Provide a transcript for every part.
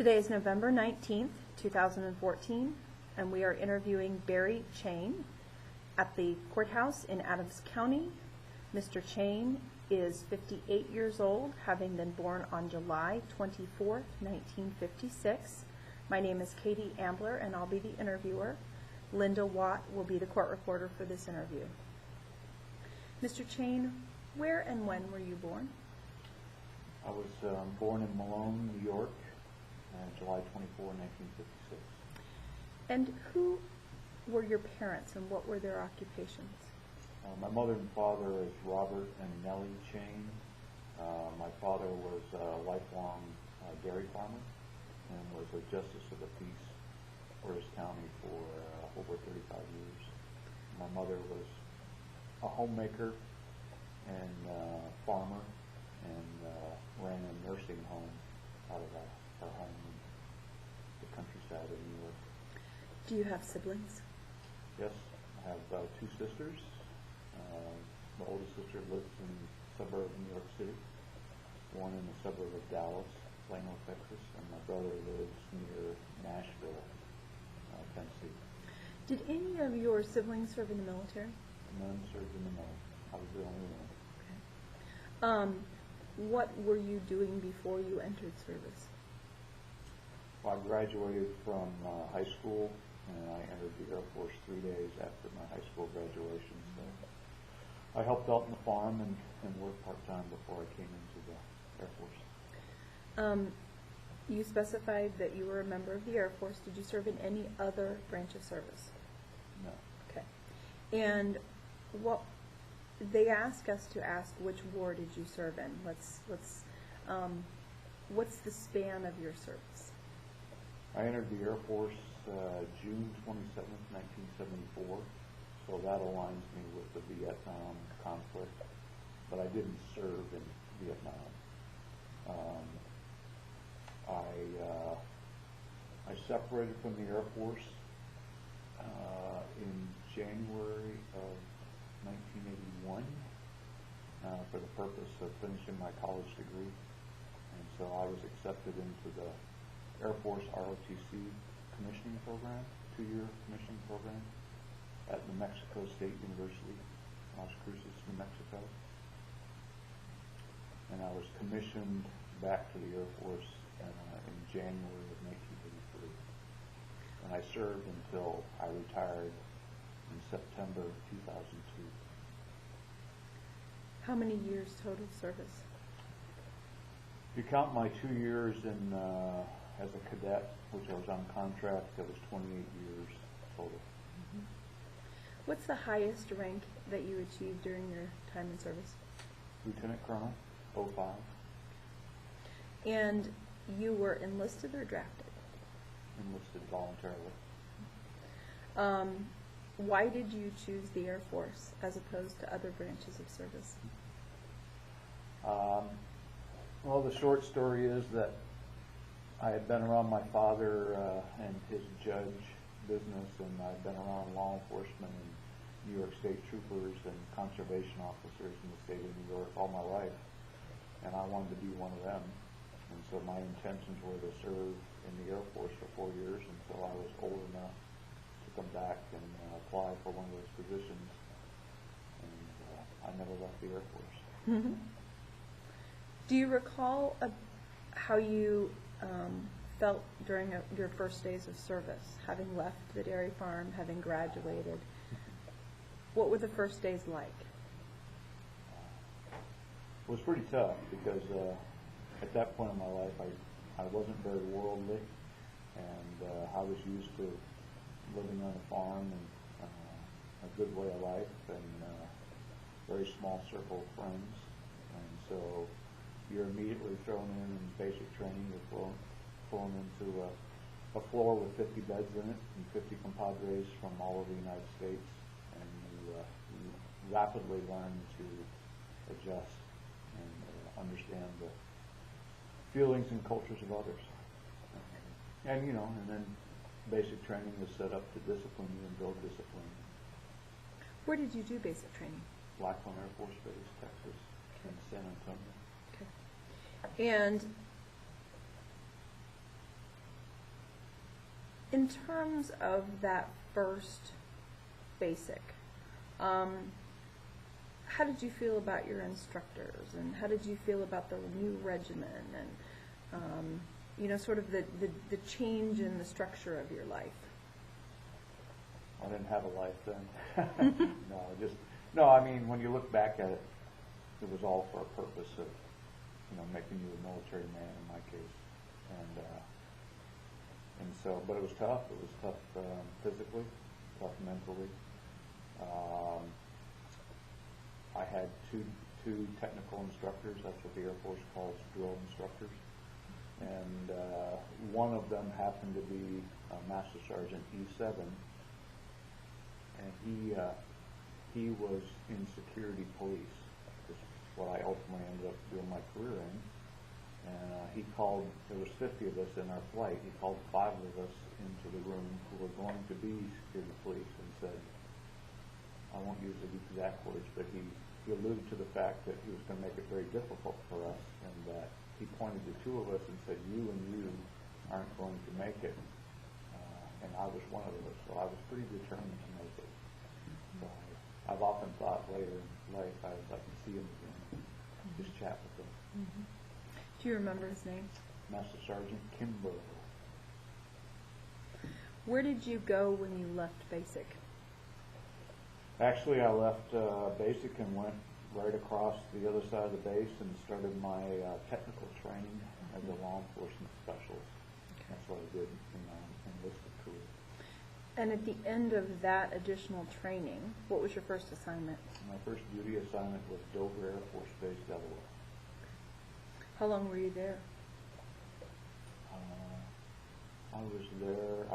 Today is November 19th, 2014, and we are interviewing Barry Cheyne at the courthouse in Adams County. Mr. Cheyne is 58 years old, having been born on July 24th, 1956. My name is Katie Ambler, and I'll be the interviewer. Linda Watt will be the court reporter for this interview. Mr. Cheyne, where and when were you born? I was born in Malone, New York, July 24, 1956. And who were your parents and what were their occupations? My mother and father is Robert and Nellie Cheyne. My father was a lifelong dairy farmer and was a justice of the peace for his county for over 35 years. My mother was a homemaker and farmer and ran a nursing home out of her home in the countryside of New York. Do you have siblings? Yes, I have two sisters. The oldest sister lives in the suburb of New York City, one in the suburb of Dallas, Plano, Texas, and my brother lives near Nashville, Tennessee. Did any of your siblings serve in the military? None served in the military. I was the only one. Okay. What were you doing before you entered service? Well, I graduated from high school, and I entered the Air Force 3 days after my high school graduation. So I helped out in the farm and worked part-time before I came into the Air Force. You specified that you were a member of the Air Force. Did you serve in any other branch of service? No. Okay. And what they ask us to ask, which war did you serve in? What's the span of your service? I entered the Air Force June 27th, 1974, so that aligns me with the Vietnam conflict, but I didn't serve in Vietnam. I separated from the Air Force in January of 1981 for the purpose of finishing my college degree, and so I was accepted into the Air Force ROTC commissioning program, 2-year commissioning program at New Mexico State University, Las Cruces, New Mexico. And I was commissioned back to the Air Force in January of 1983. And I served until I retired in September of 2002. How many years total service? If you count my 2 years in as a cadet, which I was on contract, that was 28 years total. Mm-hmm. What's the highest rank that you achieved during your time in service? Lieutenant Colonel, 05. And you were enlisted or drafted? Enlisted voluntarily. Why did you choose the Air Force as opposed to other branches of service? Well, the short story is that I had been around my father and his judge business, and I'd been around law enforcement and New York State troopers and conservation officers in the state of New York all my life, and I wanted to be one of them. And so my intentions were to serve in the Air Force for 4 years until I was old enough to come back and apply for one of those positions, and I never left the Air Force. Mm-hmm. Do you recall how you felt during your first days of service, having left the dairy farm, having graduated? What were the first days like? It was pretty tough because at that point in my life I wasn't very worldly, and I was used to living on a farm and a good way of life and a very small circle of friends. And so you're immediately thrown in basic training. You're thrown into a floor with 50 beds in it and 50 compadres from all over the United States, and you rapidly learn to adjust and understand the feelings and cultures of others. And and then basic training is set up to discipline you and build discipline. Where did you do basic training? Blackstone Air Force Base, Texas, and San Antonio. Okay. And In terms of that first basic, how did you feel about your instructors, and how did you feel about the new regimen, and sort of the change in the structure of your life? I didn't have a life then. No, I mean, when you look back at it, it was all for a purpose of, making you a military man in my case, and so, but it was tough. It was tough physically, tough mentally. I had two technical instructors. That's what the Air Force calls drill instructors, and one of them happened to be Master Sergeant E7, and he was in security police. This is what I ultimately ended up doing my career in. And he called, there was 50 of us in our flight, he called 5 of us into the room who were going to be security police and said, I won't use the exact words, but he alluded to the fact that he was going to make it very difficult for us, and that he pointed to 2 of us and said, you and you aren't going to make it. And I was one of those, so I was pretty determined to make it. So I've often thought later in life I can see him again, just chat with him. Mm-hmm. Do you remember his name? Master Sergeant Kimbo. Where did you go when you left basic? Actually, I left basic and went right across the other side of the base and started my technical training as a law enforcement specialist. Okay. That's what I did in my enlisted career. And at the end of that additional training, what was your first assignment? My first duty assignment was Dover Air Force Base, Delaware. How long were you there? I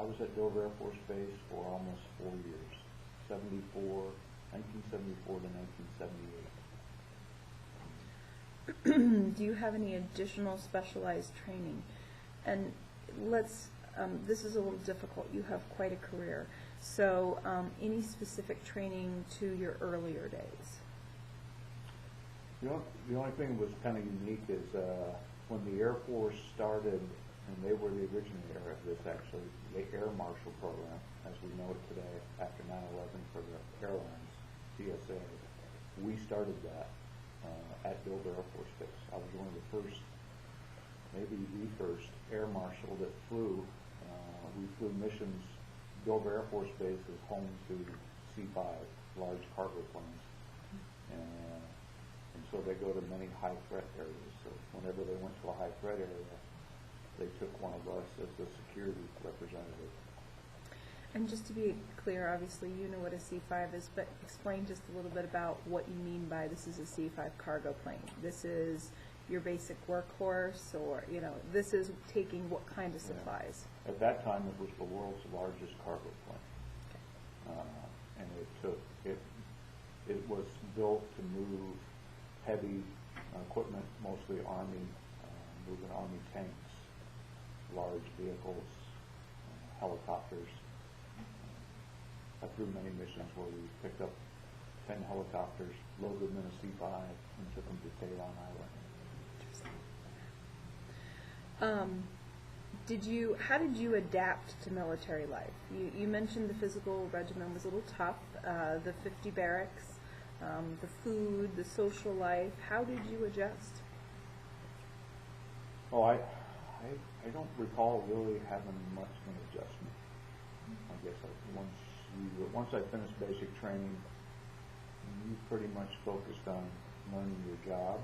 was at Dover Air Force Base for almost 4 years, 1974 to 1978. Do you have any additional specialized training? And this is a little difficult. You have quite a career. So any specific training to your earlier days? The only thing that was kind of unique is when the Air Force started, and they were the originator of this actually, the Air Marshal Program, as we know it today, after 9/11 for the airlines, TSA. We started that at Dover Air Force Base. I was one of the first, maybe the first, Air Marshal that flew. We flew missions. Dover Air Force Base is home to C-5, large cargo planes. And so they go to many high threat areas. So whenever they went to a high threat area, they took one of us as the security representative. And just to be clear, obviously you know what a C-5 is, but explain just a little bit about what you mean by this is a C-5 cargo plane. This is your basic workhorse, or, this is taking what kind of supplies? Yeah. At that time, it was the world's largest cargo plane. Okay. And it was built to move heavy equipment, mostly Army, moving Army tanks, large vehicles, helicopters. I flew many missions where we picked up 10 helicopters, loaded them in a C-5, and took them to Pentagon Island. How did you adapt to military life? You mentioned the physical regimen was a little tough, the 50 barracks, the food, the social life. How did you adjust? Oh, I don't recall really having much of an adjustment. I guess once I finished basic training, you pretty much focused on learning your job.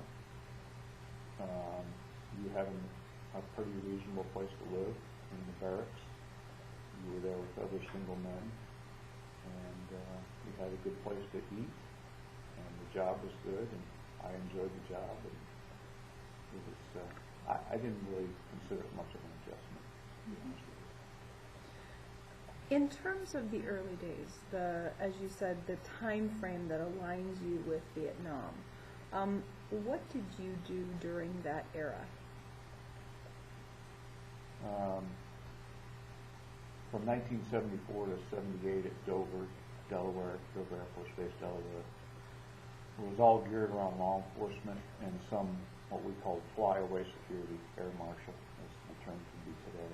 You having a pretty reasonable place to live in the barracks. You were there with other single men, and you had a good place to eat, and the job was good, and I enjoyed the job. And it was, I didn't really consider it much of an adjustment, to be honest with you. In terms of the early days, as you said, the time frame that aligns you with Vietnam, what did you do during that era? From 1974 to 78 at Dover, Delaware, Dover Air Force Base, Delaware, it was all geared around law enforcement and some what we called flyaway security, air marshal, as the term can be today.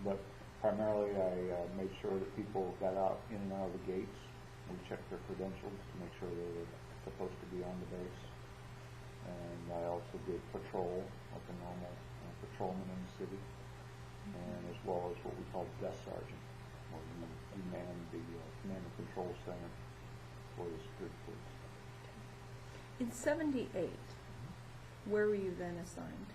but primarily I made sure that people got out in and out of the gates. We checked their credentials to make sure they were supposed to be on the base. And I also did patrol, like a normal patrolman in the city, and as well as what we call desk sergeant, where you man the command and control center for the security police. In 78, where were you then assigned?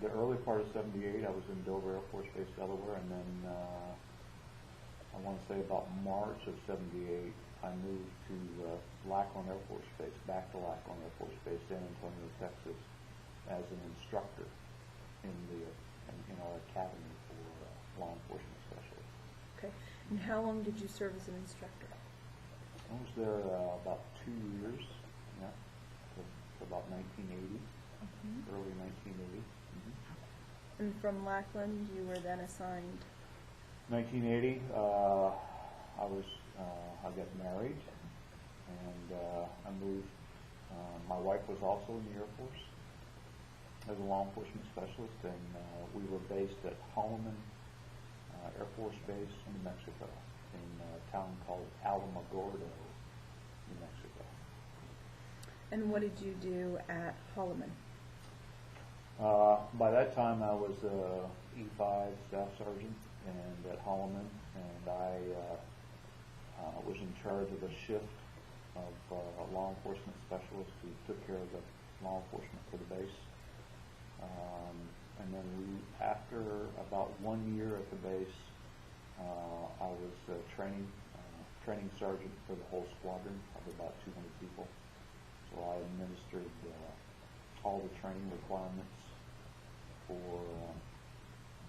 The early part of 78, I was in Dover Air Force Base, Delaware, and then I want to say about March of 78, I moved to Lackland Air Force Base, back to Lackland Air Force Base, San Antonio, Texas, as an instructor in our academy for law enforcement specialists. Okay. And how long did you serve as an instructor? I was there about 2 years, yeah, to about 1980, early 1980. And from Lackland, you were then assigned? 1980, I got married, and I moved. My wife was also in the Air Force as a law enforcement specialist, and we were based at Holloman Air Force Base, New Mexico, in a town called Alamogordo, New Mexico. And what did you do at Holloman? By that time, I was E5 staff sergeant and at Holloman, and I was in charge of a shift of law enforcement specialists who took care of the law enforcement for the base. And then after about 1 year at the base, I was training sergeant for the whole squadron of about 200 people. So I administered all the training requirements for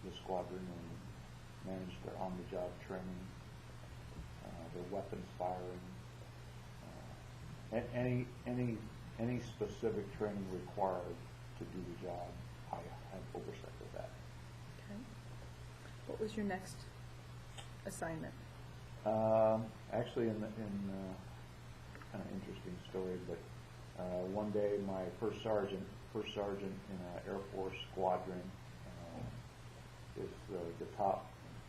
the squadron and managed their on-the-job training, their weapons firing, any specific training required to do the job. I had oversight of that. Okay. What was your next assignment? Actually, in kind of interesting story, but one day my first sergeant in an Air Force squadron is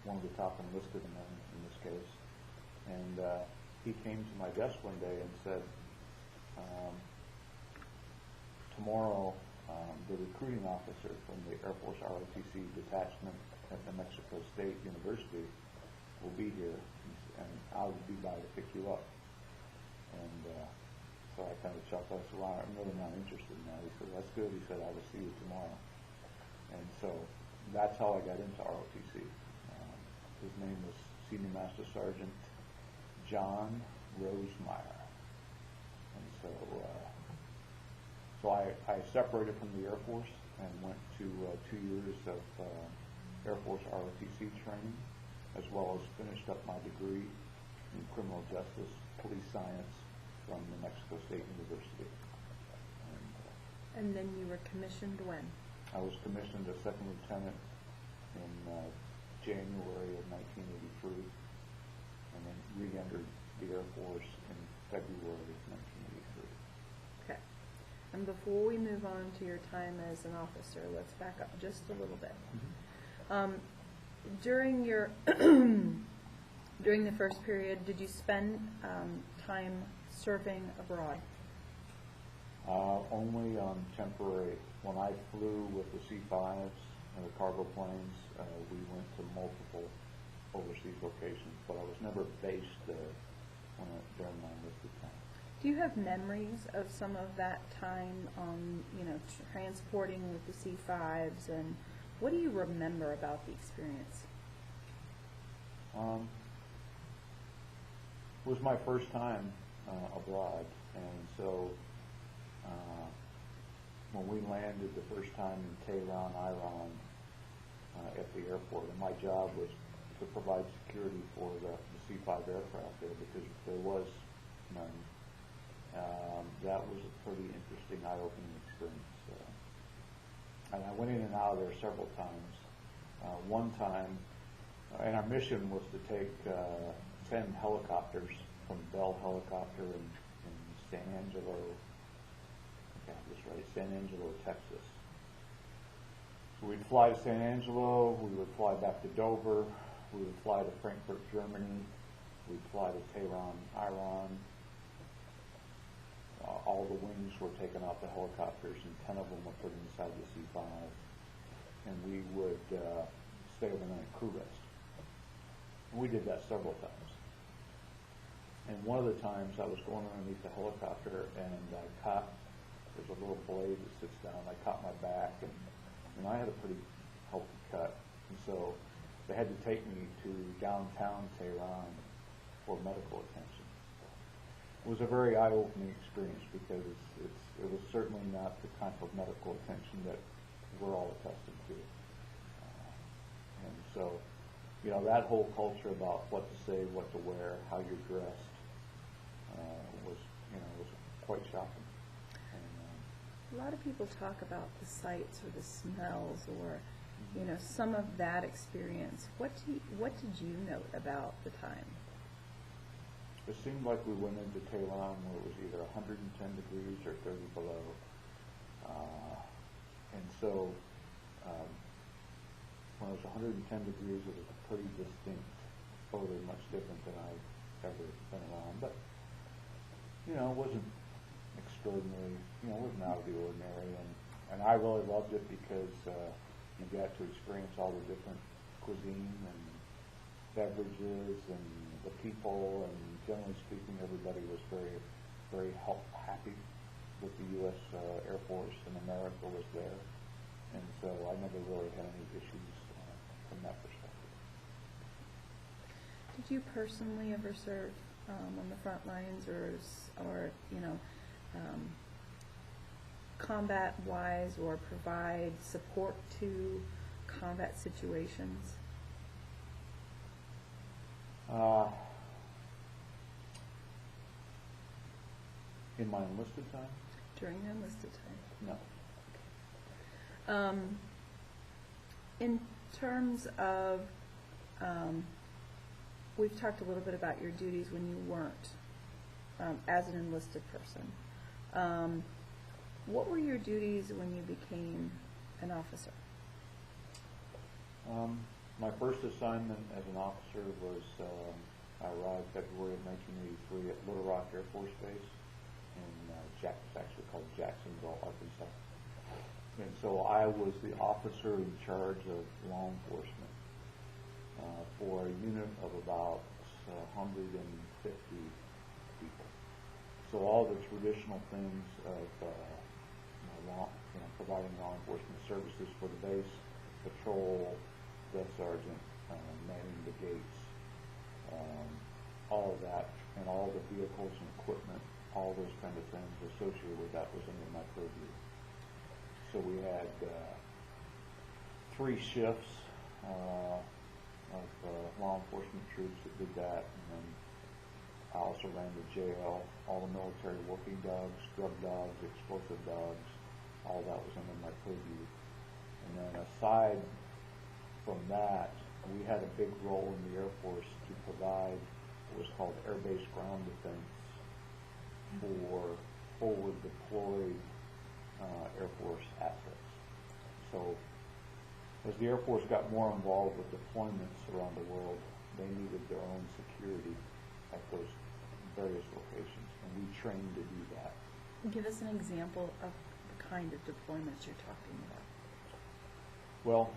one of the top enlisted men in this case, and he came to my desk one day and said, tomorrow the recruiting officer from the Air Force ROTC detachment at New Mexico State University will be here, and I'll be by to pick you up. And so I kind of chuckled. I said, well, I'm really not interested in that. He said, that's good. He said, I will see you tomorrow. And so that's how I got into ROTC. His name was Senior Master Sergeant John Rosemeyer. And so I separated from the Air Force and went to 2 years of Air Force ROTC training, as well as finished up my degree in criminal justice, police science from New Mexico State University. And then you were commissioned when? I was commissioned a second lieutenant in January of 1983, and then re-entered the Air Force in February of 1983. Okay. And before we move on to your time as an officer, let's back up just a little bit. During your during the first period, did you spend time serving abroad? Only on temporary. When I flew with the C-5s and the cargo planes, we went to multiple overseas locations, but I was never based there during my enlisted time. Do you have memories of some of that time on, transporting with the C-5s, and what do you remember about the experience? It was my first time abroad, and so when we landed the first time in Tehran, Iran, at the airport, and my job was to provide security for the C-5 aircraft there because there was none. That was a pretty interesting, eye-opening experience. And I went in and out of there several times. One time, and our mission was to take 10 helicopters from Bell Helicopter in San Angelo, San Angelo, Texas. So we'd fly to San Angelo, we would fly back to Dover, we would fly to Frankfurt, Germany, we'd fly to Tehran, Iran. All the wings were taken off the helicopters, and 10 of them were put inside the C-5. And we would stay overnight crew rest. And we did that several times. And one of the times I was going underneath the helicopter, and I caught, there's a little blade that sits down, I caught my back, and I had a pretty healthy cut. And so they had to take me to downtown Tehran for medical attention. It was a very eye-opening experience because it was certainly not the kind of medical attention that we're all accustomed to. And so, you know, that whole culture about what to say, what to wear, how you're dressed, was quite shocking. And, a lot of people talk about the sights or the smells or, you know, some of that experience. What did you note about the time? it seemed like we went into Tehran where it was either 110 degrees or 30 below. And so when it was 110 degrees, it was a pretty distinct odor, much different than I've ever been around. But, you know, it wasn't extraordinary, you know, it wasn't out of the ordinary. And I really loved it because you got to experience all the different cuisine and beverages and the people, and generally speaking, everybody was very, very happy with the U.S. Air Force, and America was there. And so I never really had any issues from that perspective. Did you personally ever serve on the front lines or you know, combat-wise, or provide support to combat situations? In my enlisted time? During your enlisted time? No. In terms of, we've talked a little bit about your duties when you weren't as an enlisted person. What were your duties when you became an officer? My first assignment as an officer was, I arrived February of 1983 at Little Rock Air Force Base in it's actually called Jacksonville, Arkansas. And so I was the officer in charge of law enforcement for a unit of about 150 people. So all the traditional things of providing law enforcement services for the base, patrol, desk sergeant, manning the gates, all of that, and all the vehicles and equipment, all those kind of things associated with that was under my purview. So we had 3 shifts of law enforcement troops that did that, and then I also ran the jail, all the military working dogs, drug dogs, explosive dogs, all that was under my purview. And then aside from that, we had a big role in the Air Force to provide what was called air-based ground defense for forward deployed Air Force assets. So as the Air Force got more involved with deployments around the world, they needed their own security at those various locations, and we trained to do that. Give us an example of the kind of deployments you're talking about. Well,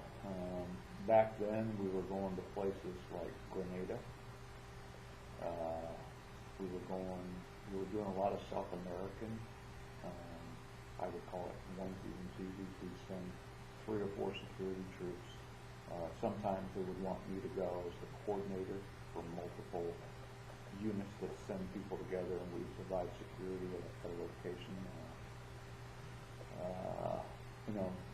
back then we were going to places like Grenada. We were doing a lot of South American. I would call it onesies and twosies. We'd send 3 or 4 security troops. Sometimes they would want me to go as the coordinator for multiple units that send people together, and we provide security at a location.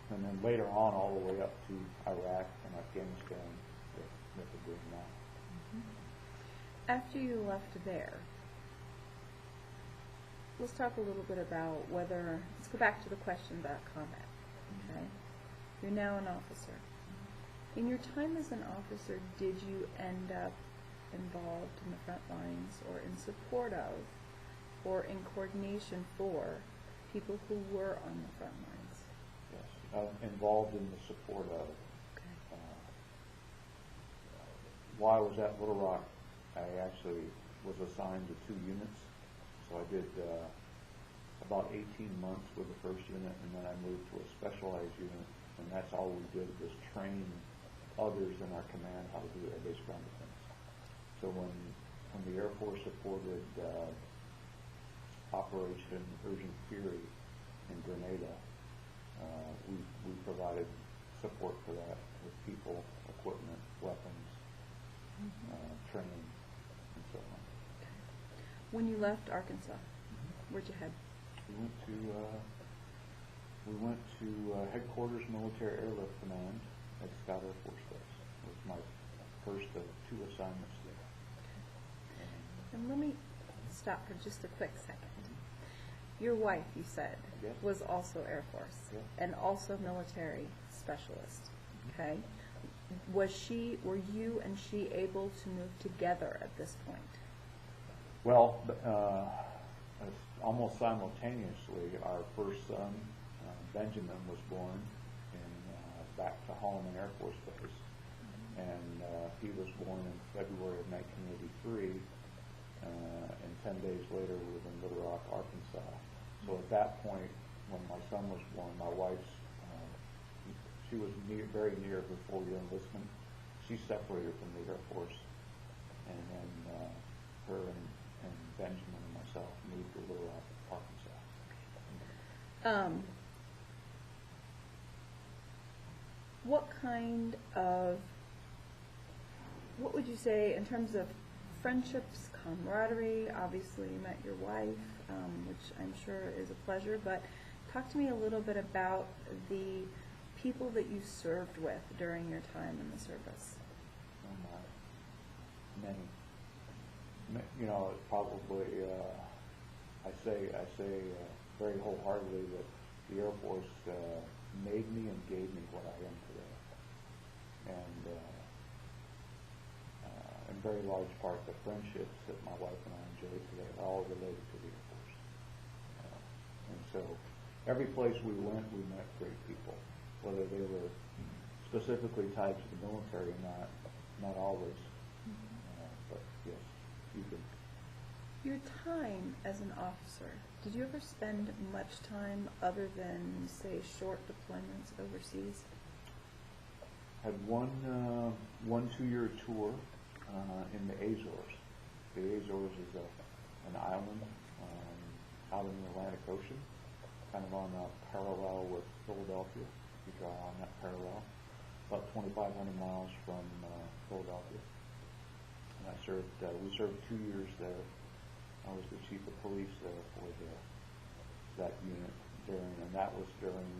And then later on, all the way up to Iraq and Afghanistan with the Green Line. After you left there, let's talk a little bit about whether, let's go back to the question about combat, okay? You're now an officer. In your time as an officer, did you end up involved in the front lines or in support of or in coordination for people who were on the front lines? Yes. involved in the support of it. Okay. While I was at Little Rock, I actually was assigned to 2 units. So I did about 18 months with the first unit, and then I moved to a specialized unit, and that's all we did was train others in our command how to do air base ground defense. So when the Air Force supported Operation Urgent Fury in Grenada, we provided support for that with people, equipment, weapons, training, and so on. When you left Arkansas, where'd you head? We went to Headquarters Military Airlift Command at Scott Air Force Base. It was my first of 2 assignments there. And let me stop for just a quick second. Your wife, you said, Yes. was also Air Force Yes. and also military specialist. Okay. Were you and she able to move together at this point? Well, almost simultaneously, our first son, Benjamin, was born back to Holloman Air Force Base, and he was born in February of 1983, and 10 days later we were in Little Rock, Arkansas. So at that point, when my son was born, my wife's, she was very near her 4-year enlistment. She separated from the Air Force, and then her and Benjamin and myself moved to Little Rock, Arkansas. What would you say in terms of friendships, camaraderie? Obviously you met your wife, which I'm sure is a pleasure, but talk to me a little bit about the people that you served with during your time in the service. Many. You know, probably, I say very wholeheartedly that the Air Force made me and gave me what I am today. And in very large part, the friendships that my wife and I enjoy today are all related to the Air Force. And so every place we went, we met great people, whether they were specifically tied to the military or not always. But yes, you could. Your time as an officer, did you ever spend much time other than, say, short deployments overseas? Had one 2-year tour in the Azores. The Azores is an island out in the Atlantic Ocean, kind of on a parallel with Philadelphia. You draw on that parallel, about 2,500 miles from Philadelphia. And we served 2 years there. I was the chief of police there for that unit and that was during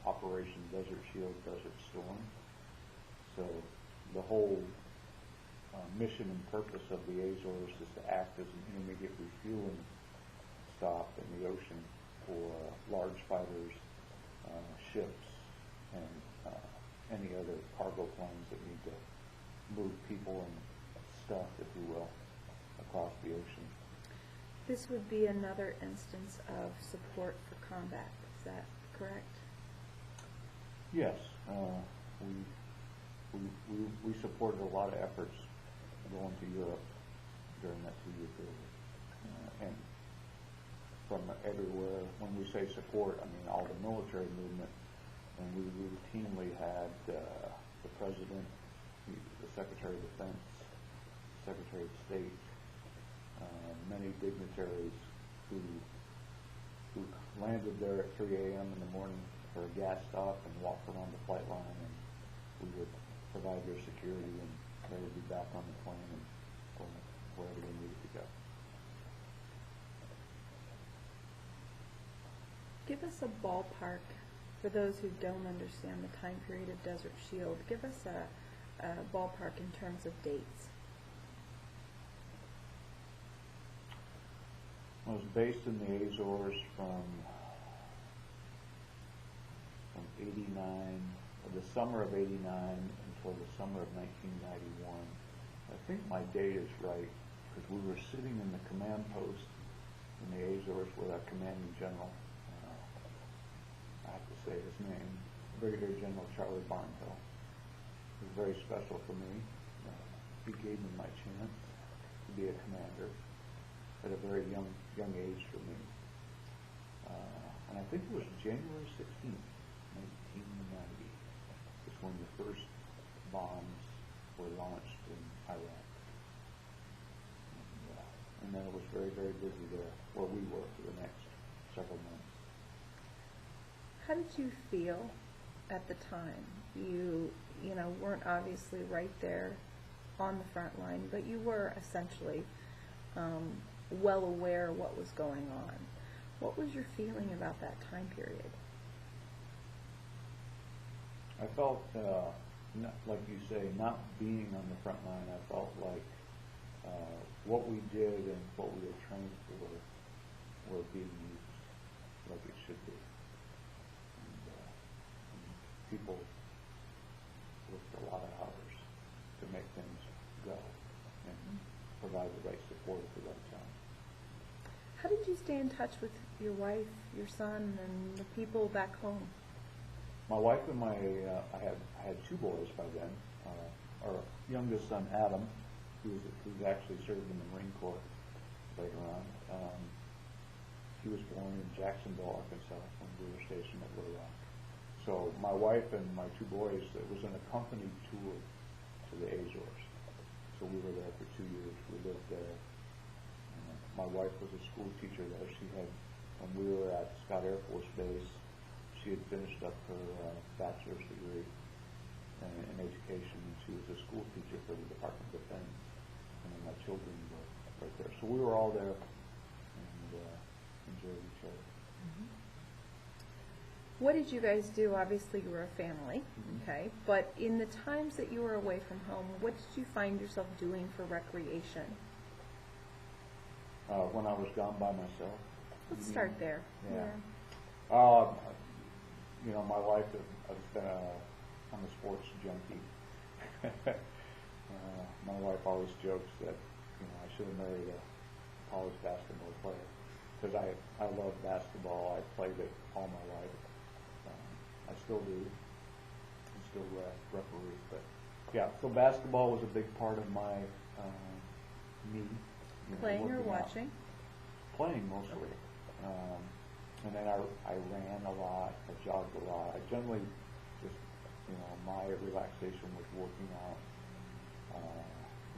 Operation Desert Shield, Desert Storm. So the whole mission and purpose of the Azores is to act as an intermediate refueling stop in the ocean for large fighters, ships, and any other cargo planes that need to move people and stuff, if you will, across the ocean. This would be another instance of support for combat, is that correct? Yes. We supported a lot of efforts going to Europe during that 2-year period. And from everywhere, when we say support, I mean all the military movement, and we routinely had the President, the Secretary of Defense, Secretary of State, many dignitaries who landed there at 3 a.m. in the morning for a gas stop and walked around the flight line, and we would provide their security, and they would be back on the plane and going wherever they needed to go. Give us a ballpark for those who don't understand the time period of Desert Shield. Give us a ballpark in terms of dates. I was based in the Azores from 89, the summer of 89 until the summer of 1991. I think my date is right because we were sitting in the command post in the Azores with our commanding general. I have to say his name, Brigadier General Charlie Barnhill. It was very special for me. He gave me my chance to be a commander at a very young age for me. And I think it was January 16th, 1990, is when the first bombs were launched in Iraq. And then it was very, very busy there, where we were for the next several months. How did you feel at the time? You weren't obviously right there on the front line, but you were essentially well aware of what was going on. What was your feeling about that time period? I felt, like you say, not being on the front line, I felt like what we did and what we were trained for were being used like it should be. And people worked a lot of hours to make things go and provide the right support at the right time. How did you stay in touch with your wife, your son, and the people back home? My wife and I had two boys by then. Our youngest son, Adam, who's actually served in the Marine Corps later on. He was born in Jacksonville, Arkansas, when we were stationed at Little Rock. So my wife and my two boys, it was an accompanied tour to the Azores. So we were there for 2 years. We lived there. My wife was a school teacher there. She had, when we were at Scott Air Force Base, she had finished up her bachelor's degree in education, and she was a school teacher for the Department of Defense. And then my children were right there. So we were all there and enjoyed each other. Mm-hmm. What did you guys do? Obviously, you were a family, okay? But in the times that you were away from home, what did you find yourself doing for recreation? When I was gone by myself. Let's start there. Yeah. My wife has been I'm a sports junkie. My wife always jokes that I should have married a college basketball player because I love basketball. I played it all my life. I still do. I still referee, but yeah. So basketball was a big part of my me. Playing or watching? Playing mostly. And then I ran a lot. I jogged a lot. I generally just my relaxation was working out.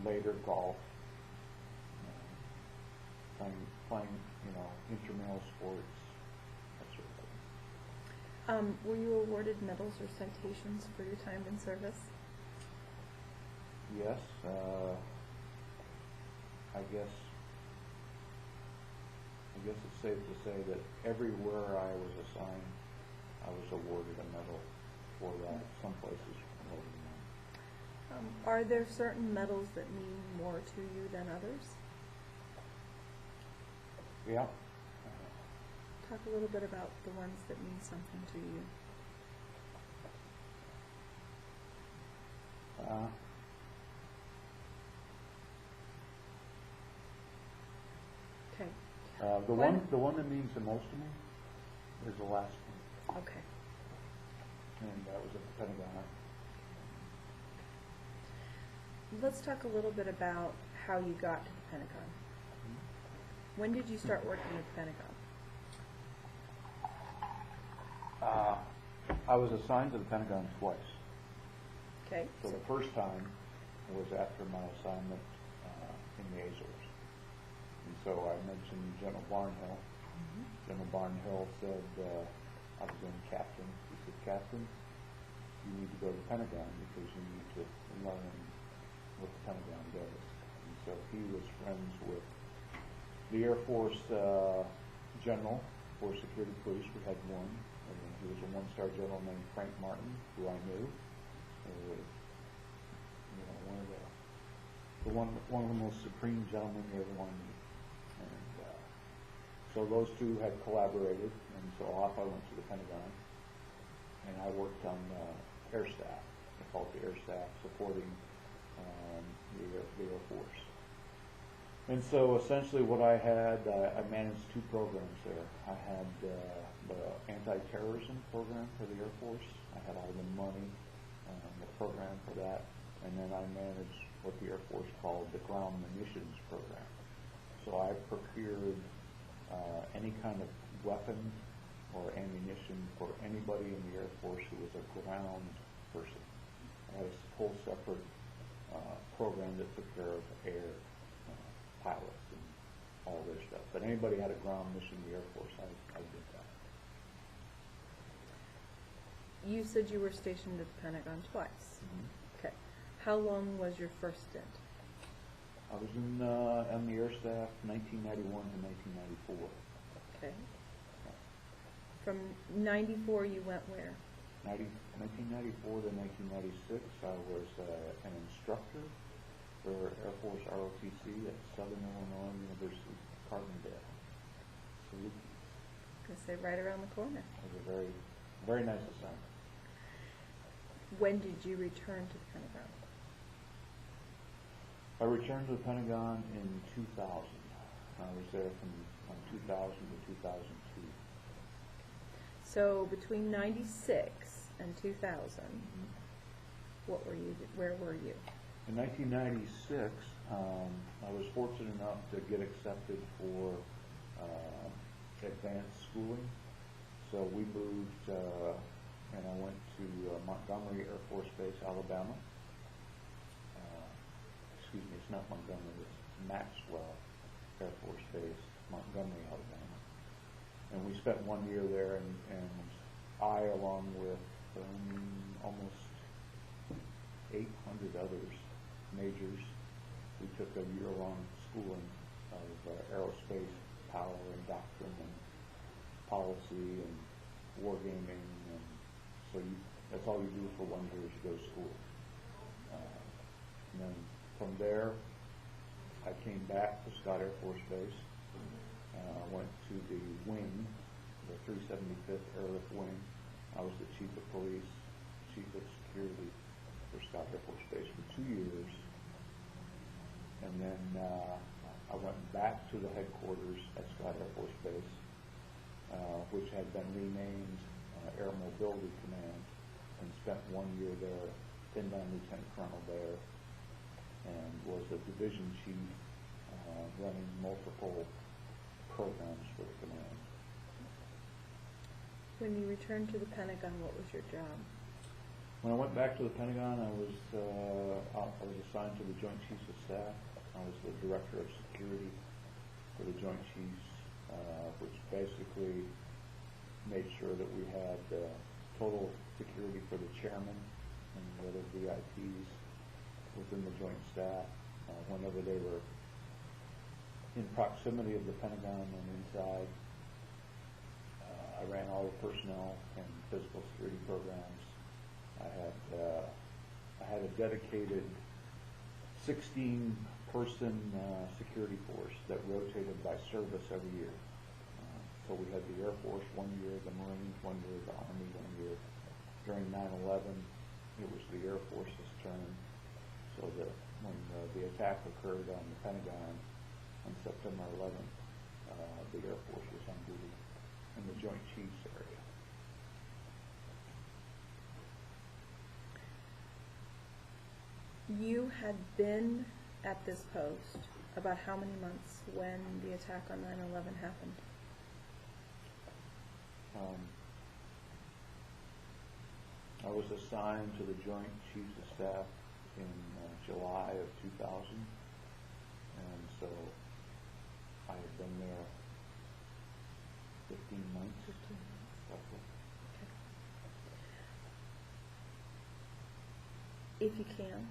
Later golf. Playing intramural sports. That sort of thing. Were you awarded medals or citations for your time in service? Yes. I guess it's safe to say that everywhere I was assigned, I was awarded a medal for that. Some places more than one. Are there certain medals that mean more to you than others? Yeah. Talk a little bit about the ones that mean something to you. Okay. The one that means the most to me is the last one. Okay. And that was at the Pentagon. Let's talk a little bit about how you got to the Pentagon. When did you start working at the Pentagon? I was assigned to the Pentagon twice. Okay. So the first time was after my assignment in the Azores. And so I mentioned General Barnhill. Mm-hmm. General Barnhill said, I was in captain. He said, Captain, you need to go to the Pentagon because you need to learn what the Pentagon does. And so he was friends with the Air Force general for security police. We had one. And then he was a one-star general named Frank Martin, who I knew. One of the most supreme gentlemen you ever wanted to meet. And so those two had collaborated, and so off I went to the Pentagon, and I worked on air staff. I called the air staff supporting the Air Force. And so essentially what I had, I managed two programs there. I had the anti-terrorism program for the Air Force. I had all the money, the program for that. And then I managed what the Air Force called the ground munitions program. So I procured any kind of weapon or ammunition for anybody in the Air Force who was a ground person. I had a whole separate program that took care of air pilots and all their stuff. But anybody had a ground mission in the Air Force, I did that. You said you were stationed at the Pentagon twice. Mm-hmm. Okay. How long was your first stint? I was on the Air Staff 1991 to 1994. Okay. From 94 you went where? 1994 to 1996, I was an instructor for Air Force ROTC at Southern Illinois University, Carbondale. Salute. Gonna say right around the corner. It was a very, very nice assignment. When did you return to the Pentagon? I returned to the Pentagon in 2000. I was there from 2000 to 2002. So between 96 and 2000, what were you? Where were you? In 1996, I was fortunate enough to get accepted for advanced schooling. So we moved, and I went to Montgomery Air Force Base, Alabama. Excuse me, it's not Montgomery, it's Maxwell Air Force Base, Montgomery, Alabama. And we spent 1 year there, and I, along with almost 800 others, majors, we took a year-long schooling of aerospace power and doctrine and policy and wargaming, and so that's all you do for 1 year is you go to school. And then from there, I came back to Scott Air Force Base. Went to the wing, the 375th Airlift Wing. I was the chief of police, chief of security for Scott Air Force Base for 2 years. And then I went back to the headquarters at Scott Air Force Base, which had been renamed Air Mobility Command, and spent 1 year there, pinned down lieutenant colonel there, and was a division chief running multiple programs for the command. When you returned to the Pentagon, what was your job? When I went back to the Pentagon, I was assigned to the Joint Chiefs of Staff. I was the director of security for the Joint Chiefs, which basically made sure that we had total security for the chairman and the other VIPs within the Joint Staff whenever they were in proximity of the Pentagon and inside. I ran all the personnel and physical security programs. I had a dedicated 16-person security force that rotated by service every year. So we had the Air Force 1 year, the Marines 1 year, the Army 1 year. During 9/11, it was the Air Force's turn. So that when the attack occurred on the Pentagon on September 11th, the Air Force was on duty in the Joint Chiefs area. You had been at this post about how many months when the attack on 9/11 happened? I was assigned to the Joint Chiefs of Staff in July of 2000, and so I had been there 15 months. 15 months. Roughly. Okay. If you can,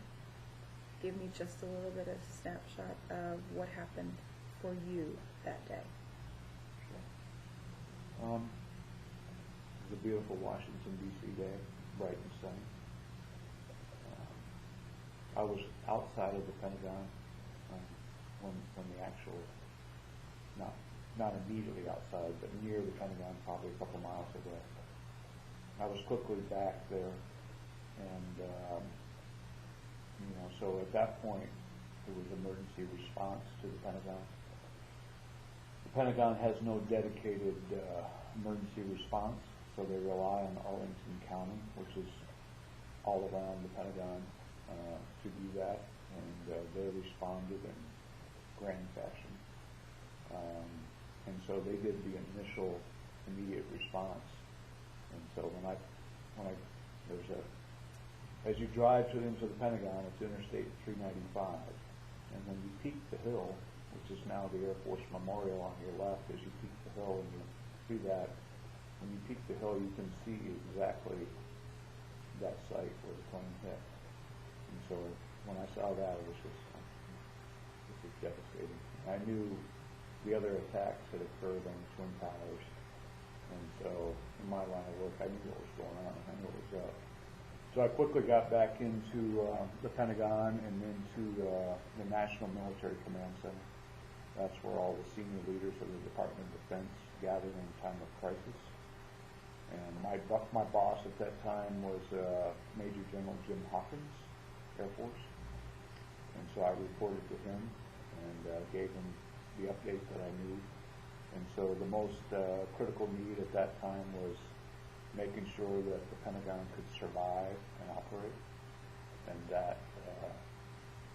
give me just a little bit of snapshot of what happened for you that day. Sure. It was a beautiful Washington, D.C. day, bright and sunny. I was outside of the Pentagon when the actual, not immediately outside, but near the Pentagon, probably a couple miles away. I was quickly back there, and so at that point, it was emergency emergency response to the Pentagon. The Pentagon has no dedicated emergency response, so they rely on Arlington County, which is all around the Pentagon, to do that, and they responded in grand fashion. And so they did the initial immediate response. And so as you drive into the Pentagon, it's Interstate 395, and when you peak the hill, which is now the Air Force Memorial on your left, as you peak the hill and you see that, when you peak the hill, you can see exactly that site where the plane hit. And so when I saw that, it was just devastating. I knew the other attacks had occurred on the Twin Towers, and so in my line of work, I knew what was going on. I knew what was up. So I quickly got back into the Pentagon and into the National Military Command Center. That's where all the senior leaders of the Department of Defense gathered in a time of crisis. And my boss at that time was Major General Jim Hawkins, Air Force. And so I reported to him and gave him the update that I knew. And so the most critical need at that time was making sure that the Pentagon could survive and operate, and that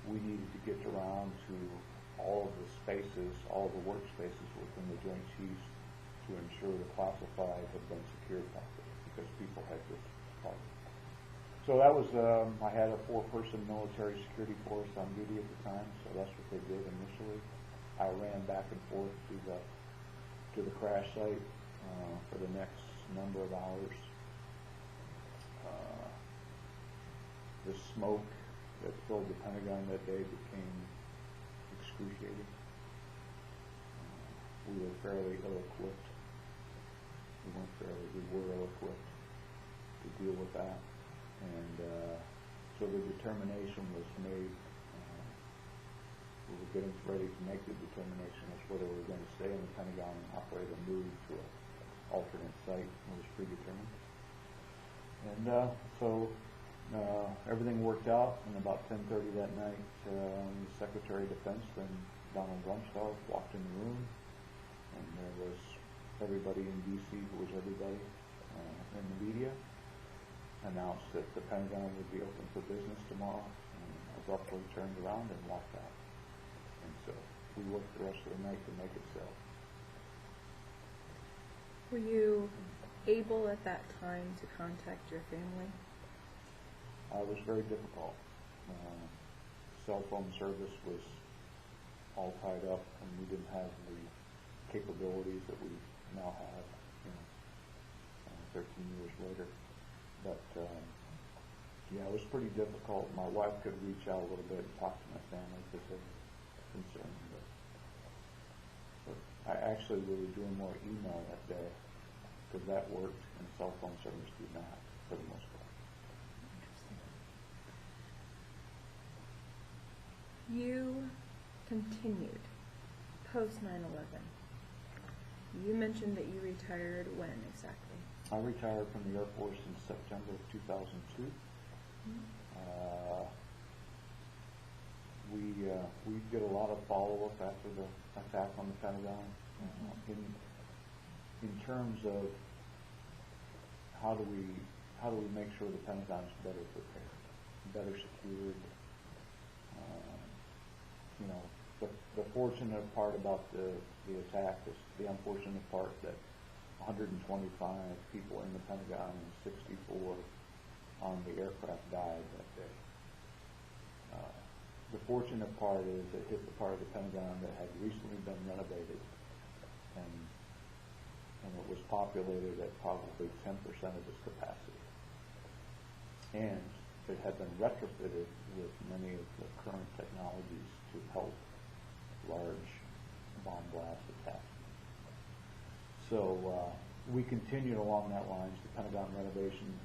we needed to get around to all of the spaces, all of the workspaces within the Joint Chiefs to ensure the classified had been secured properly, because people had this problem. So that was, I had a 4-person military security force on duty at the time, so that's what they did initially. I ran back and forth to the crash site for the next number of hours. The smoke that filled the Pentagon that day became excruciating. We were fairly ill-equipped. We were ill-equipped to deal with that. And so the determination was made. We were getting ready to make the determination as whether we were going to stay in the Pentagon and operate or move to an alternate site. It was predetermined. And so everything worked out, and about 10:30 that night, the Secretary of Defense, then Donald Rumsfeld, walked in the room, and there was everybody in D.C., who was everybody in the media, announced that the Pentagon would be open for business tomorrow, and abruptly turned around and walked out. And so we worked the rest of the night to make it so. Were you able at that time to contact your family? It was very difficult. Cell phone service was all tied up, and we didn't have the capabilities that we now have, 13 years later. But yeah, it was pretty difficult. My wife could reach out a little bit and talk to my family because they were concerned. But I actually was doing more email that day because that worked, and cell phone service did not, for the most part. You continued post 9/11. You mentioned that you retired when exactly? I retired from the Air Force in September of 2002. We did a lot of follow-up after the attack on the Pentagon. In terms of how do we make sure the Pentagon's better prepared, better secured. The fortunate part about the attack is the unfortunate part that 125 people in the Pentagon and 64 on the aircraft died that day. The fortunate part is it hit the part of the Pentagon that had recently been renovated, and it was populated at probably 10% of its capacity. And it had been retrofitted with many of the current technologies to help large bomb blast attacks. So we continued along that lines. The Pentagon renovation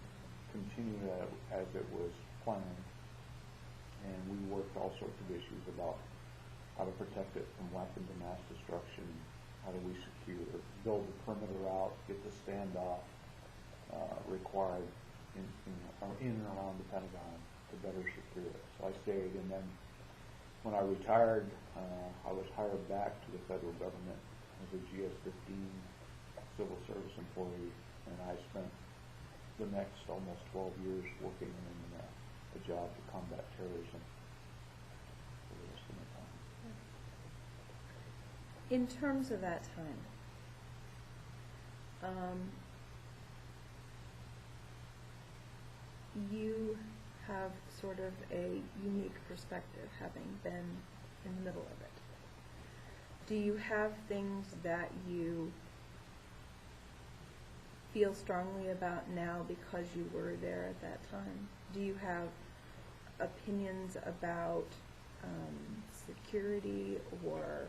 continued as it was planned, and we worked all sorts of issues about how to protect it from weapons of mass destruction, how do we secure, build the perimeter out, get the standoff required in and around the Pentagon to better secure it. So I stayed, and then when I retired, I was hired back to the federal government as a GS-15 civil service employee, and I spent the next almost 12 years working in a job to combat terrorism for the rest of my time. In terms of that time, you have sort of a unique perspective, having been in the middle of it. Do you have things that you feel strongly about now because you were there at that time? Do you have opinions about security or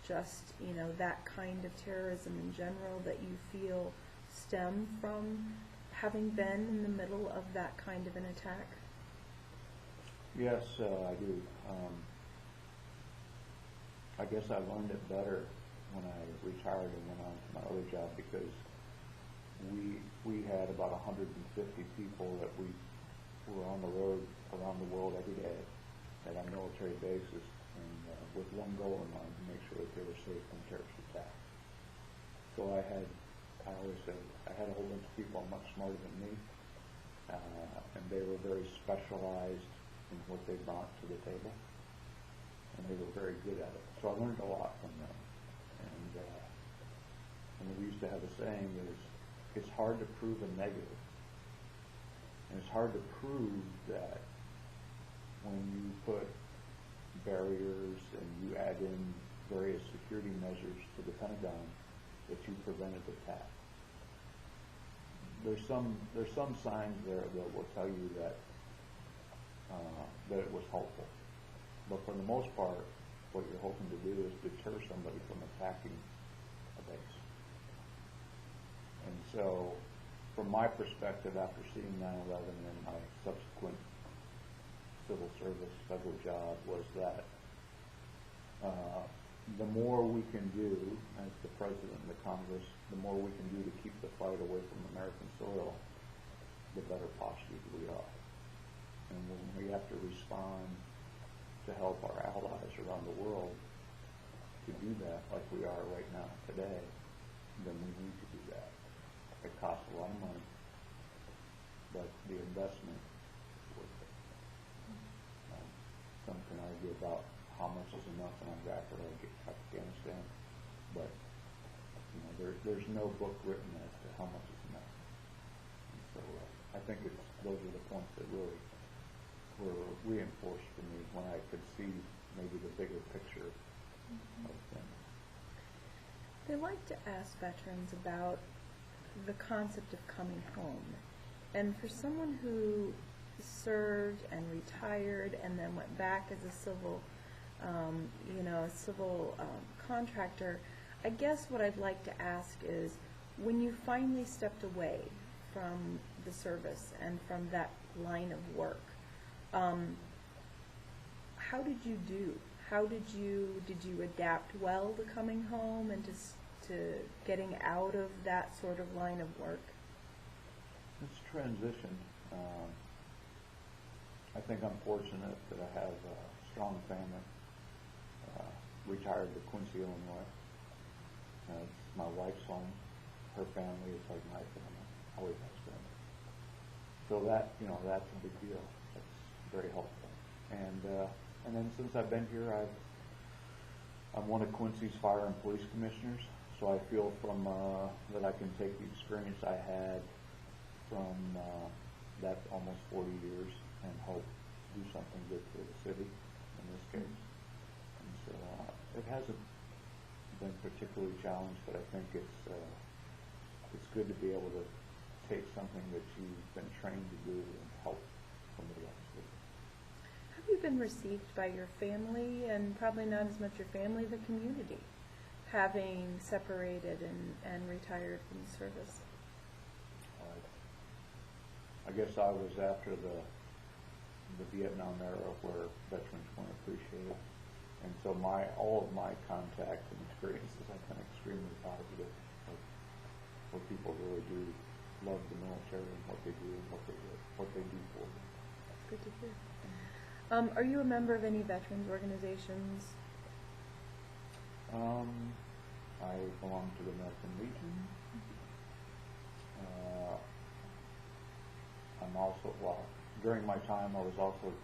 just, that kind of terrorism in general that you feel stem from having been in the middle of that kind of an attack? Yes, I do. I guess I learned it better when I retired and went on to my other job, because we had about 150 people that we were on the road around the world every day at our military bases, and with one goal in mind, to make sure that they were safe from terrorist attacks. So I always say, I had a whole bunch of people much smarter than me, and they were very specialized in what they brought to the table, and they were very good at it. So I learned a lot from them. And we used to have a saying is, it's hard to prove a negative, and it's hard to prove that when you put barriers and you add in various security measures to the Pentagon, that you prevented attack. There's some signs there that will tell you that it was helpful, but for the most part, what you're hoping to do is deter somebody from attacking a base. And so, from my perspective, after seeing 9/11 and my subsequent civil service federal job, was that the more we can do as the President and the Congress, the more we can do to keep the fight away from American soil, the better postured we are. And when we have to respond to help our allies around the world to do that, like we are right now today, then we need to do that. It costs a lot of money, but the investment is worth it. Some can argue about how much is enough in Iraq or Afghanistan, but there's no book written as to how much is enough. And so I think those are the points that really were reinforced for me when I could see maybe the bigger picture of things. They like to ask veterans about the concept of coming home. And for someone who served and retired and then went back as a civil contractor, I guess what I'd like to ask is, when you finally stepped away from the service and from that line of work, how did you do? Did you adapt well to coming home and to getting out of that sort of line of work? It's transition. I think I'm fortunate that I have a strong family. Retired to Quincy, Illinois. It's my wife's home. Her family is like my family. Always has been. So that's a big deal. That's very helpful. And then since I've been here, I'm one of Quincy's fire and police commissioners. So I feel that I can take the experience I had from that almost 40 years and help do something good for the city in this case. And so it hasn't been particularly challenged, but I think it's good to be able to take something that you've been trained to do and help somebody else do. Have you been received by your family, and probably not as much your family, the community, having separated and retired from service? I guess I was after the Vietnam era, where veterans weren't appreciated, and so all of my contacts and experiences have been extremely positive. Where people really do love the military and what they do and what they do for them. That's good to hear. Are you a member of any veterans organizations? I belong to the American Legion. I'm also, well, during my time I was also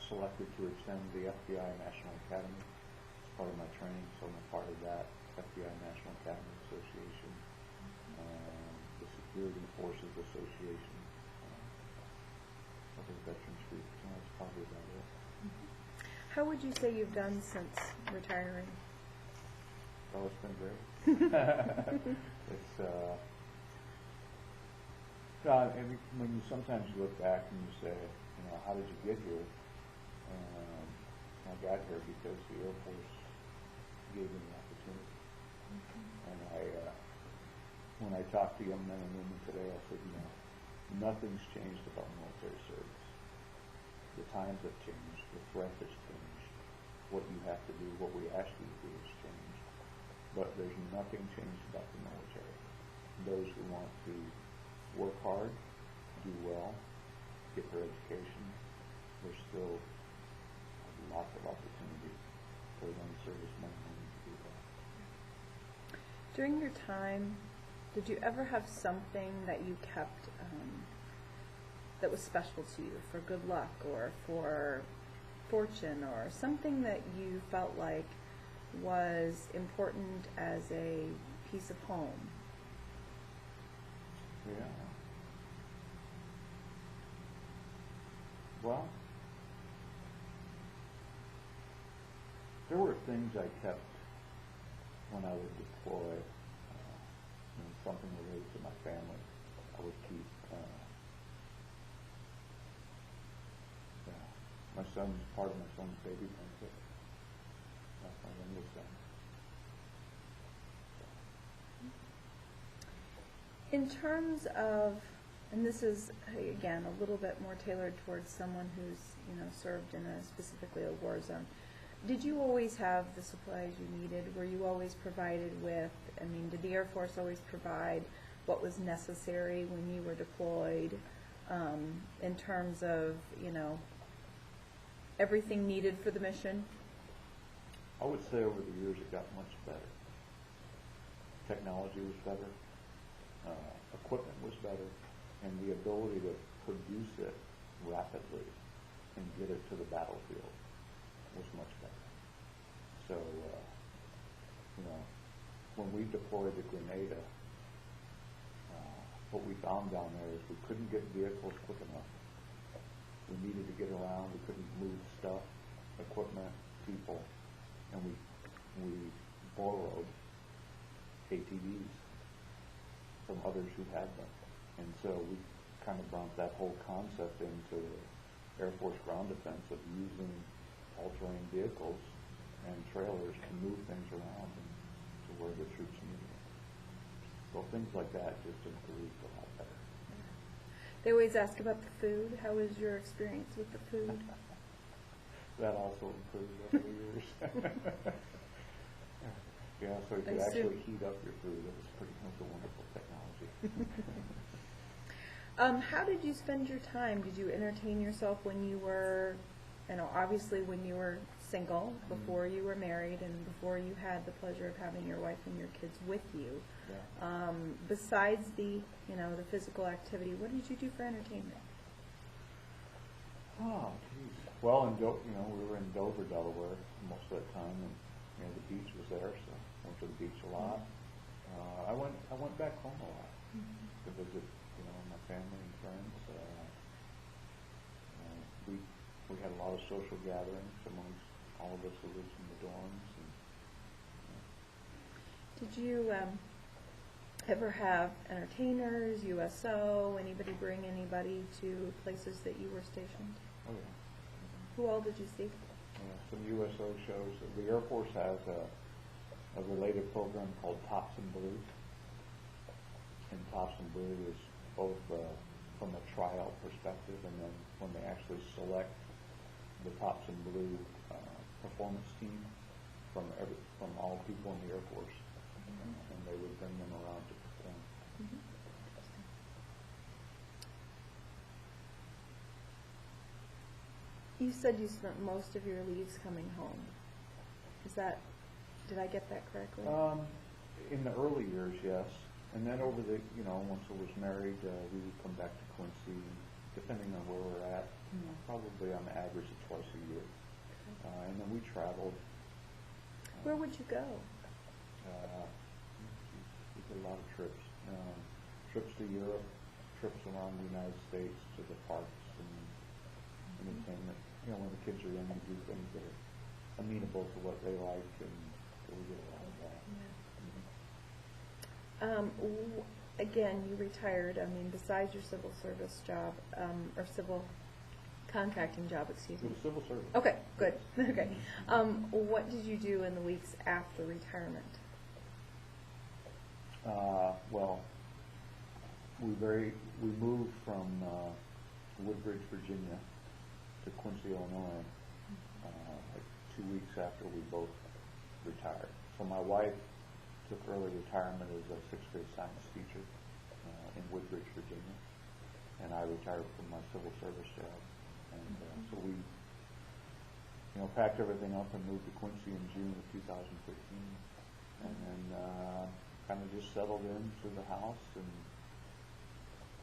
selected to attend the FBI National Academy as part of my training, so I'm a part of that FBI National Academy Association, the Security Forces Association, other veterans groups, and that's probably about it. How would you say you've done since retiring? Oh, it's been great. It's, and when you sometimes you look back and you say, you know, how did you get here? I got here because the Air Force gave me the opportunity. And when I talk to young men and women today, I said, you know, nothing's changed about military service. The times have changed, the threat has changed, what you have to do, what we ask you to do has changed. But there's nothing changed about the military. Those who want to work hard, do well, get their education, there's still lots of opportunity for young servicemen and women to do that. During your time, did you ever have something that you kept that was special to you for good luck or for fortune, or something that you felt like was important as a piece of home? Yeah. Well, there were things I kept when I would deploy, something related to my family. I would keep, my son's, part of my son's baby blanket. That's my youngest son. In terms of, and this is, again, a little bit more tailored towards someone who's, served in specifically a war zone, did you always have the supplies you needed? Were you always provided with, did the Air Force always provide what was necessary when you were deployed, in terms of, everything needed for the mission? I would say over the years it got much better. Technology was better. Equipment was better, and the ability to produce it rapidly and get it to the battlefield was much better. So, when we deployed to Grenada, what we found down there is we couldn't get vehicles quick enough. We needed to get around. We couldn't move stuff, equipment, people, and we borrowed ATVs from others who had them. And so we kind of brought that whole concept into the Air Force ground defense of using all-terrain vehicles and trailers to move things around and to where the troops needed it. So things like that just improved a lot better. They always ask about the food. How was your experience with the food? That also improved over the years. Yeah, so you could actually heat up your food. It was a wonderful technology. How did you spend your time? Did you entertain yourself when you were, obviously when you were single, before you were married, and before you had the pleasure of having your wife and your kids with you? Yeah. Besides the, the physical activity, what did you do for entertainment? Oh, geez. Well, we were in Dover, Delaware most of the time, and the beach was there, so went to the beach a lot. I went back home a lot to visit, my family and friends. We had a lot of social gatherings amongst all of us who lived in the dorms. Did you ever have entertainers, USO, anybody bring anybody to places that you were stationed? Oh yeah. Who all did you see? Some USO shows. The Air Force has a related program called Tops in Blue. And Tops in Blue is both from a tryout perspective, and then when they actually select the Tops in Blue performance team from all people in the Air Force, and they would bring them around to perform. You said you spent most of your leaves coming home. Did I get that correctly? In the early years, yes. And then over the, once I was married, we would come back to Quincy, depending on where we're at, probably on the average of twice a year. And then we traveled. Where would you go? We did a lot of trips. Trips to Europe, trips around the United States to the parks and entertainment. When the kids are young, we do things that are amenable to what they like, and so we did a lot of that. Again, you retired. Besides your civil service job, or civil contracting job, excuse me. It was civil service. Okay, good. Okay. What did you do in the weeks after retirement? Well, we moved from Woodbridge, Virginia, to Quincy, Illinois, like 2 weeks after we both retired. So my wife took early retirement as a sixth-grade science teacher in Woodbridge, Virginia, and I retired from my civil service job. And so we, packed everything up and moved to Quincy in June of 2015, and then kind of just settled into the house and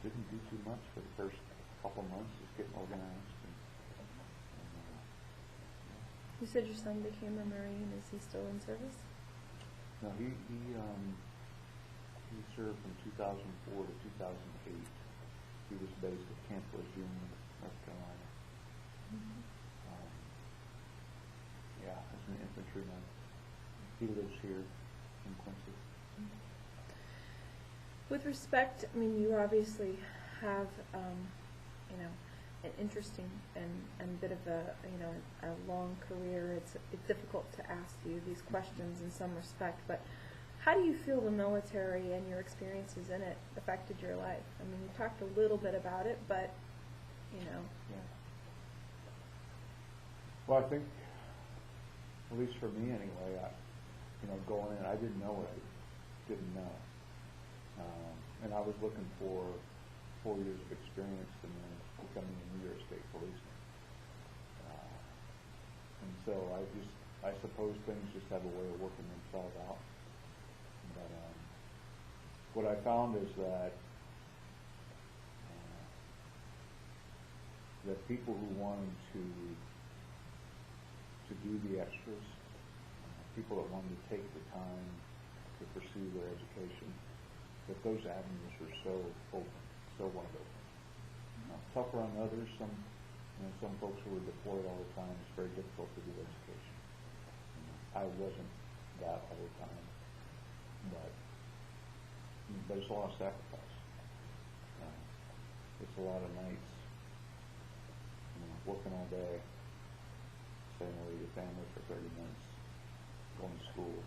didn't do too much for the first couple months, just getting organized. You said your son became a Marine. Is he still in service? No, he served from 2004 to 2008. He was based at Camp Lejeune, North Carolina. As an infantryman. He lives here in Quincy. With respect, you obviously have, an interesting and bit of a long career. It's difficult to ask you these questions in some respect, but how do you feel the military and your experiences in it affected your life? You talked a little bit about it, but, Yeah. Well, I think, at least for me anyway, going in, I didn't know what I didn't know. And I was looking for 4 years of experience and then becoming a New York State policeman. And so I suppose things just have a way of working themselves out. But what I found is that people who wanted to do the extras, people that wanted to take the time to pursue their education, that those avenues were so open, so wide open. Tougher on others. Some folks who were deployed all the time, it's very difficult to do education. I wasn't that all the time, but it's a lot of sacrifice. It's a lot of nights, working all day, saying hello to your family for 30 minutes, going to school,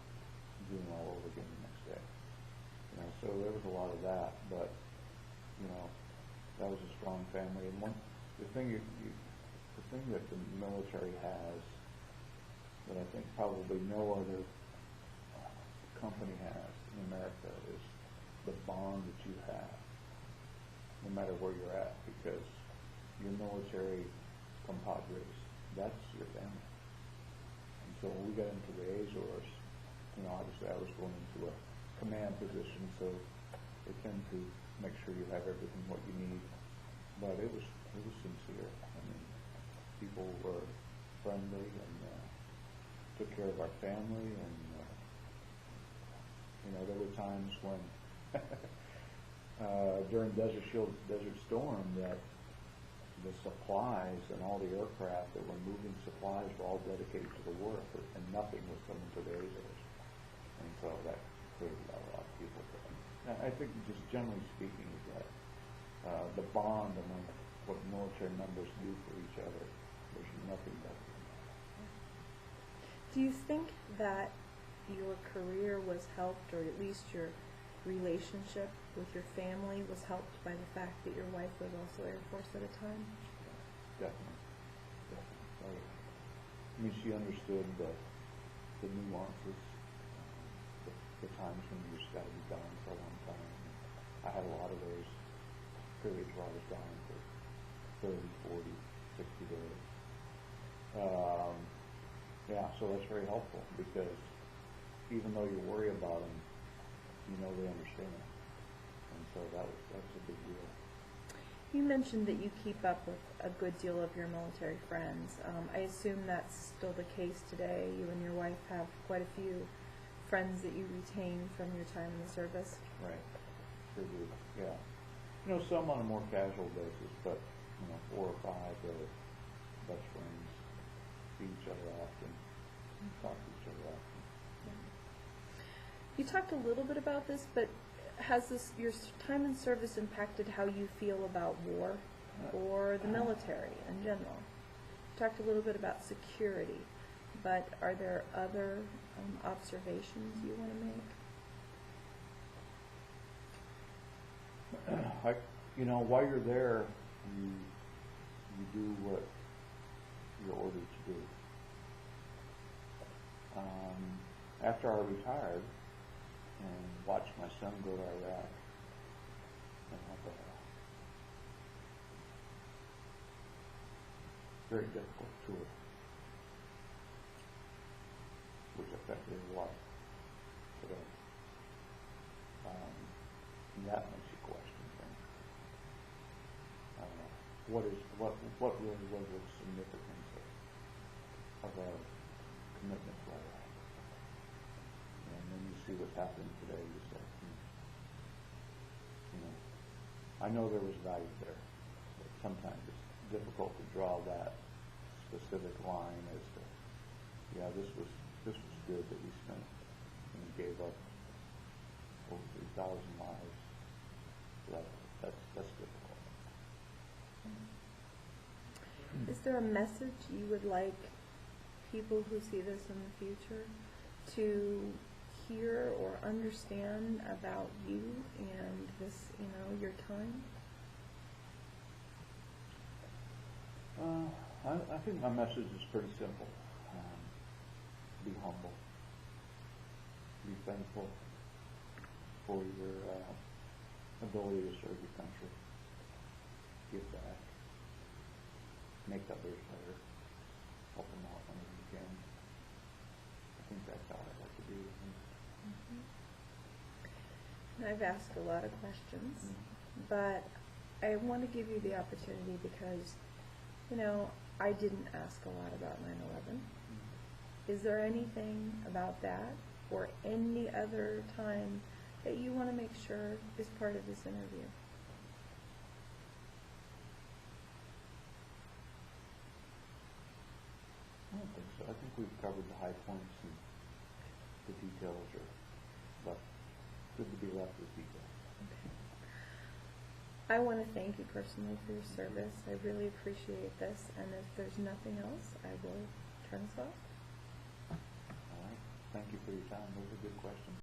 doing it all over again the next day. So there was a lot of that, but that was a strong family. And the thing that the military has that I think probably no other company has in America is the bond that you have, no matter where you're at, because your military compadres, that's your family. And so when we got into the Azores, obviously I was going into a command position, so they tend to make sure you have everything what you need. But it was sincere. People were friendly and took care of our family, and there were times when during Desert Storm that the supplies and all the aircraft that were moving supplies were all dedicated to the war effort, and nothing was coming to the Azores. And so that cleared out a lot of people. I think just generally speaking is that the bond among what military members do for each other, there's nothing better than that. Do you think that your career was helped, or at least your relationship with your family was helped by the fact that your wife was also Air Force at a time? Definitely. She understood the nuances, the times when you just got to be gone for a long time. I had a lot of those periods where I was gone for 30, 40, 60 days. Yeah, so that's very helpful, because even though you worry about them, you know they understand. And so that's a big deal. You mentioned that you keep up with a good deal of your military friends. I assume that's still the case today. You and your wife have quite a few friends that you retain from your time in the service. Right. Sure do. Yeah. You know, some on a more casual basis, but, 4 or 5 are best friends, see each other often, talk to each other often. You talked a little bit about this, but has your time in service impacted how you feel about war or the military in general? You talked a little bit about security, but are there other observations you want to make? While you're there, you do what you're ordered to do. After I retired and watched my son go to Iraq and have a very difficult tour, which affected his life today. And that makes you question things. What really was the significance of our commitment to Iraq? And then you see what's happening today, you say, I know there was value there, but sometimes it's difficult to draw that specific line as to, this was good that we spent and gave up over 3,000 lives. That's difficult. Is there a message you would like people who see this in the future to hear or understand about you and this, your time? I think my message is pretty simple. Be humble. Be thankful for your ability to serve your country. Give back. Make others better. Help them out whenever you can. I think that's how I'd like to be. And I've asked a lot of questions, but I want to give you the opportunity because, I didn't ask a lot about 9/11. Is there anything about that or any other time that you want to make sure is part of this interview? I don't think so. I think we've covered the high points, and the details are good to be left with details. Okay. I want to thank you personally for your service. I really appreciate this, and if there's nothing else, I will turn this off. All right. Thank you for your time. Those are good questions.